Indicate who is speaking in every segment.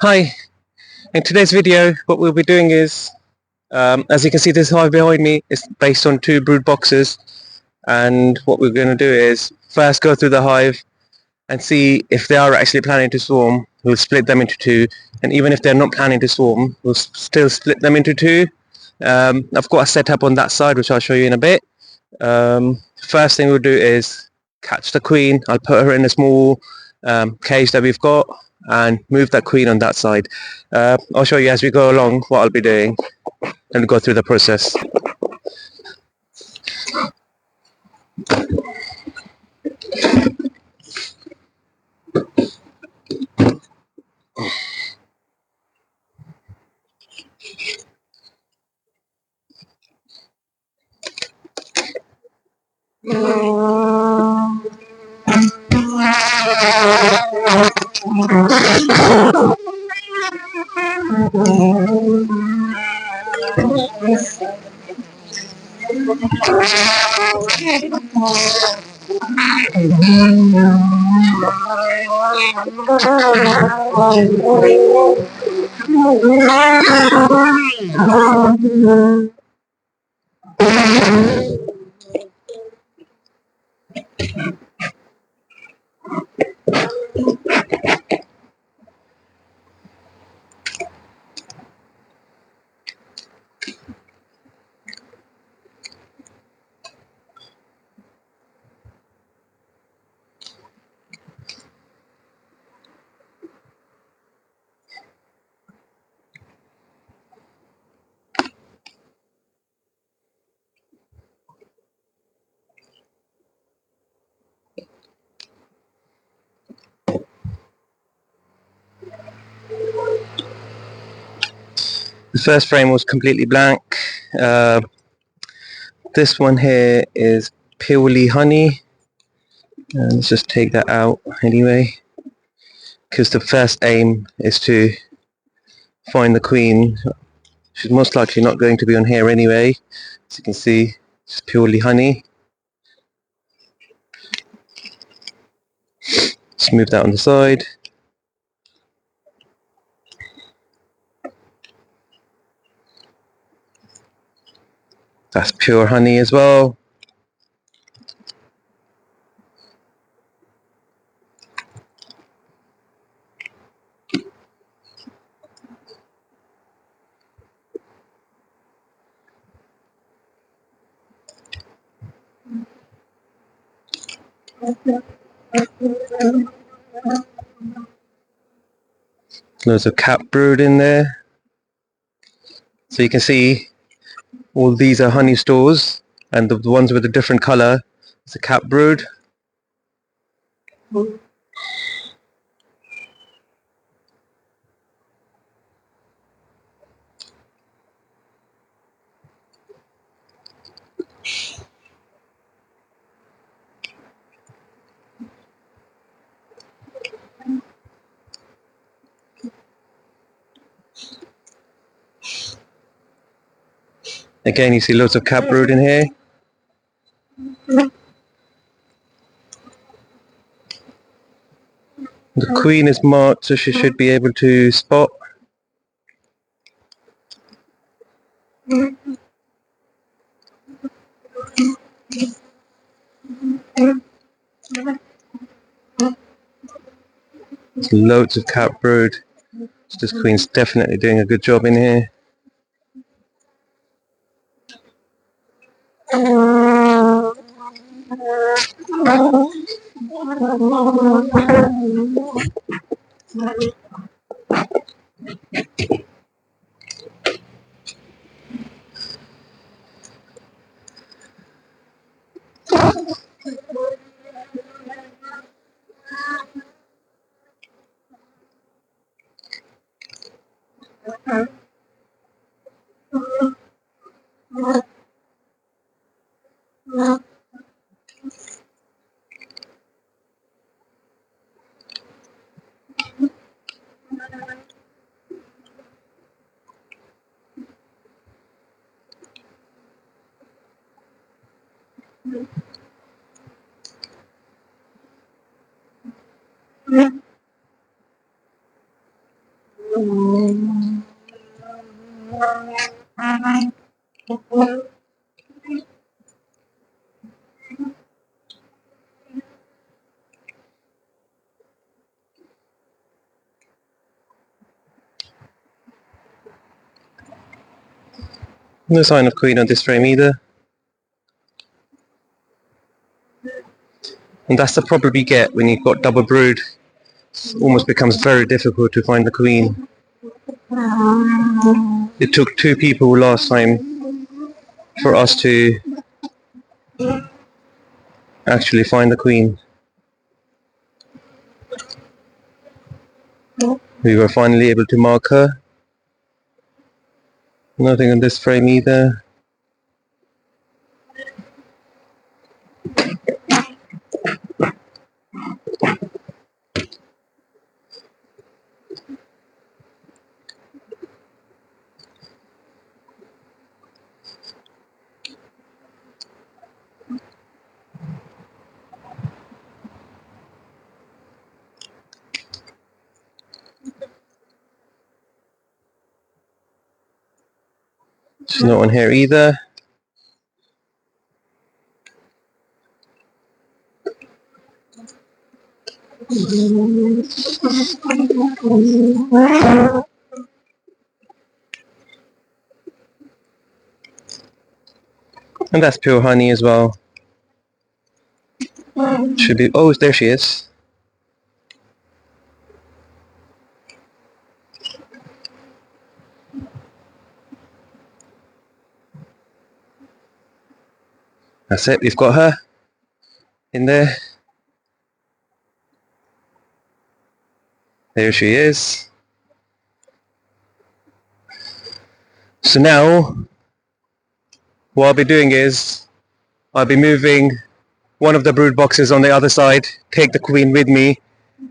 Speaker 1: Hi, in today's video what we'll be doing is, as you can see, this hive behind me is based on two brood boxes, and what we're going to do is first go through the hive and see if they are actually planning to swarm. We'll split them into two, and even if they're not planning to swarm, we'll still split them into two. I've got a setup on that side which I'll show you in a bit. First thing we'll do is catch the queen. I'll put her in a small cage that we've got and move that queen on that side. I'll show you as we go along what I'll be doing and go through the process. The first frame was completely blank. This one here is purely honey, and let's just take that out anyway, because the first aim is to find the queen. She's most likely not going to be on here anyway. As you can see, it's purely honey. Just move that on the side. That's pure honey as well. Loads of cap brood in there. So you can see all these are honey stores, and the ones with a different colour is a cap brood. Again, you see loads of cap brood in here. The queen is marked, so she should be able to spot. There's loads of cap brood. So this queen's definitely doing a good job in here. No sign of queen on this frame either. And that's the problem you get when you've got double brood. It almost becomes very difficult to find the queen. It took 2 people last time for us to actually find the queen. We were finally able to mark her. Nothing on this frame either. There's no one here either. And that's pure honey as well. Should be, oh, there she is. That's it, we've got her in there. There she is. So now, what I'll be doing is, I'll be moving one of the brood boxes on the other side, take the queen with me,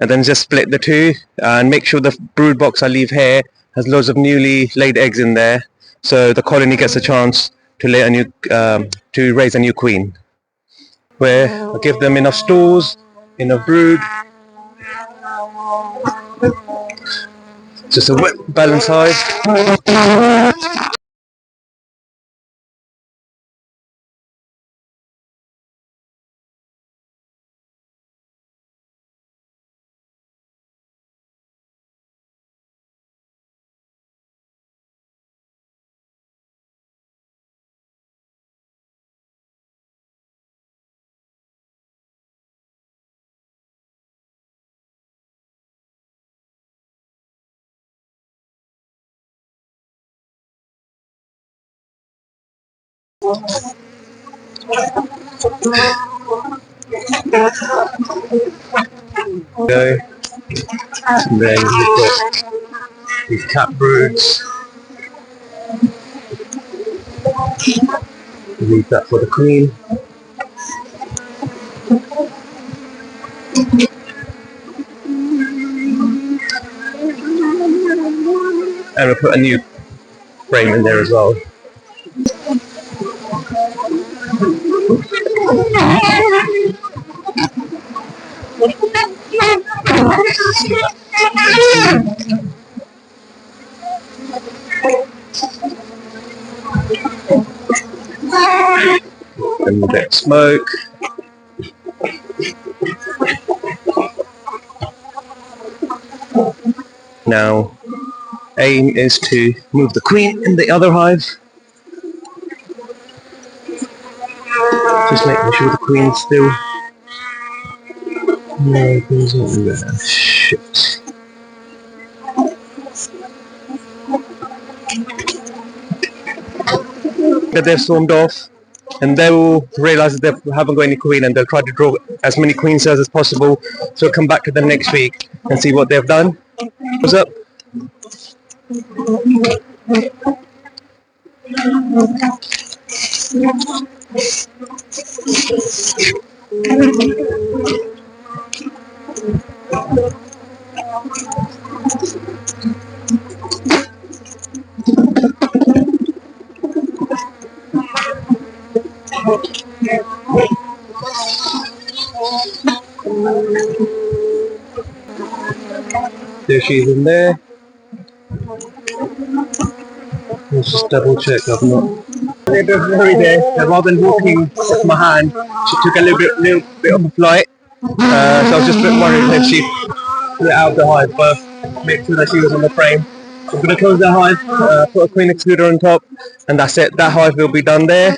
Speaker 1: and then just split the two, and make sure the brood box I leave here has loads of newly laid eggs in there, so the colony gets a chance to lay a new, to raise a new queen. Where I give them enough stores, enough brood, just a wet balanced hive. Go. And then we've got these cat broods. Leave that for the queen. And we'll put a new frame in there as well. And we'll get smoke. Now, aim is to move the queen in the other hive. Just making sure the queen's still. No, queen's not in there. Shit. That they've swarmed off, and they will realise that they haven't got any queen, and they'll try to draw as many queen cells as possible. So we'll come back to them next week and see what they've done. What's up? There she is in there. Let's just double check I've not. Rather than walking off my hand, she took a little bit of a flight. So I was just a bit worried if she flew out of the hive, but make sure that she was on the frame. So I'm going to close the hive, put a queen excluder on top, and that's it. That hive will be done there.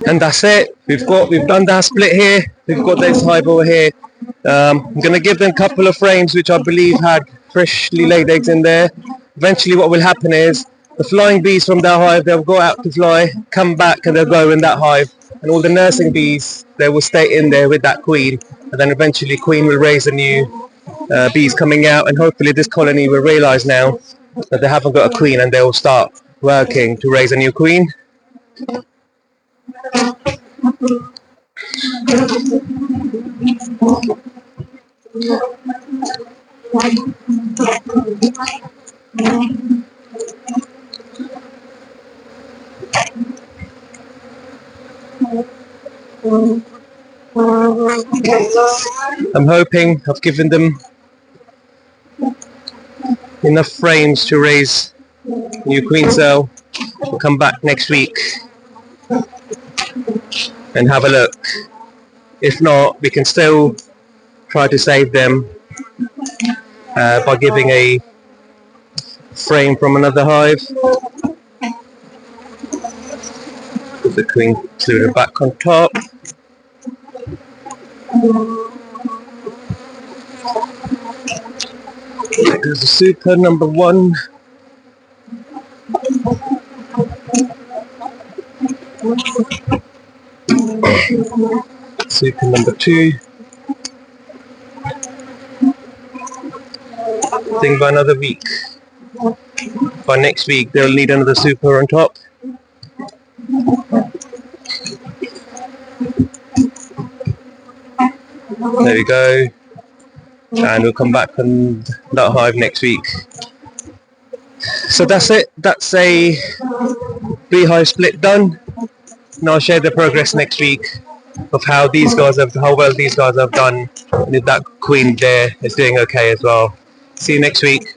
Speaker 1: And that's it. We've done that split here. We've got this hive over here. I'm going to give them a couple of frames which I believe had freshly laid eggs in there. Eventually what will happen is the flying bees from that hive, they'll go out to fly, come back, and they'll go in that hive, and all the nursing bees, they will stay in there with that queen, and then eventually queen will raise the new bees coming out, and hopefully this colony will realize now that they haven't got a queen, and they will start working to raise a new queen. I'm hoping I've given them enough frames to raise new queen cell. We'll come back next week and have a look. If not, we can still try to save them by giving a frame from another hive. Put the queen excluder back on top. There goes the super number 1. Super number 2. I think by another week. By next week they'll need another super on top. There we go. And we'll come back on that hive next week. So that's it. That's a beehive split done. And I'll share the progress next week of how well these guys have done, and if that queen there is doing okay as well. See you next week.